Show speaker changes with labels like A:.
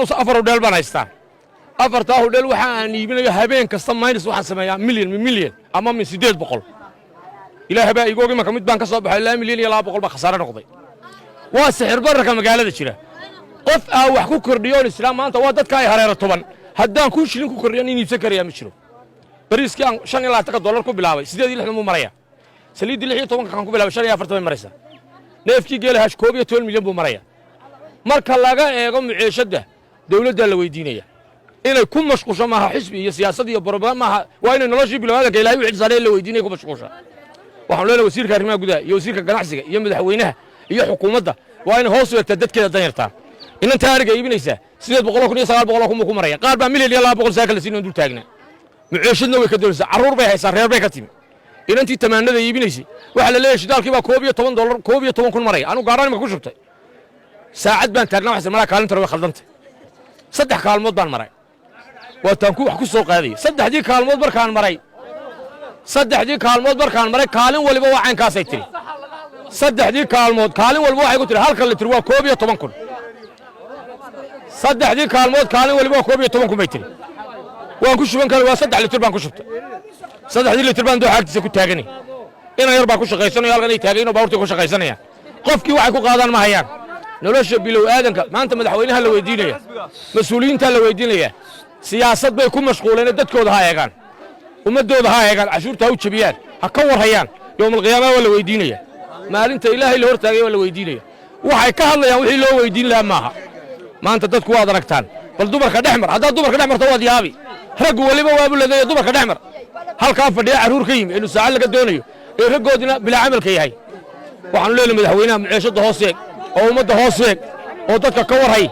A: afar hodheel baan haystaa afartaa hodheel waxaan iibinayo habeen kasta minus waxaan sameeyaa milyan ama min 800 ilaahay baa igu ogay marka mid baan ka soo baxay 2 milyan iyo 200 baa khasaare noqday waa sixir bararka magaalada jira qof wax ku kordhiyo islaam maanta waa dadka ay hareero toban haddaan ku shilin ku kordhiyo in iibsan kariya ma jiro bariiskii aan $5 ku bilaabay 8 muu maraya saliid 16 kan ku bilaabay 45 maraysa neefkii geela hash 12 milyan buu maraya marka laga eego muceeshada dawladda la weydiinaya inay ku mashquusho maaha xisbi iyo siyaasad iyo barnaamij maaha waa inay noloshii bilowda ilaahay wixii saarey la weydiinay ku mashquusho waxaan leeyahay wasiirka arrimaha gudaha iyo wasiirka ganacsiga iyo madaxweynaha iyo xukuumadda waa inay hoos u eegtaa dadkeeda danyarta inanta ariga iibinaysa 800 ku maraya qaar baa milyan iyo 200 saakala siin dul taagna muceeshadna way ka doonaysaa caruur bay haysaa reer bay ka timi inantii tamaanada iibinaysay waxa la leeyahay shidaalkii baa $12 kun maraya anu gaaraan ma ku shubtay saacad baan taagnaa wax samara kaalinta way khaldantay saddex kaalmood baan maray waa taan ku wax ku soo qaaday saddexdii kaalmood markaan maray kaalin waliba waa caynkaasay tiri saddexdii kaalmood kaalin waliba waxay ku tiri halka litir waa 12 kun saddexdii kaalmood kaalin waliba waa 12 kun bay tiri waan ku shuban kale waa 3 litir baan ku shubtay 3 litir baan doo xagtiisa ku taaganay ina yar baa ku shaqaysanayo halkan ay taagayno baaburta ku shaqaysanaya qofkii waxay ku qaadaan ma hayaan nolosha bilow aadanka maanta madaxweynaha la weydiinaya mas'uuliyiinta la weydiinaya siyaasad bay ku mashquuleen dadkooda ha eegaan ummadooda ha eegaan cashuurta u jabiyaan ha ka warhayaan yawmal qiyaamah wala weydiinaya maalinta ilaahay la hortaagay wala weydiinaya waxay ka hadlayaan wixii loo weydiin lahaa maaha maanta dadku waad aragtaan bal dumarka dhexmar hadda dumarka dhexmarta waad yaabi rag waliba waa buladaya dumarka dhexmar halka fadhiya caruur ka yimi inuu saacad laga doonayo ee ragoodina bila amalka yahay waxaan leeyahay madaxweynaha muceeshada hoos eeg oo ummadda hoos eeg oo dadka ka warhay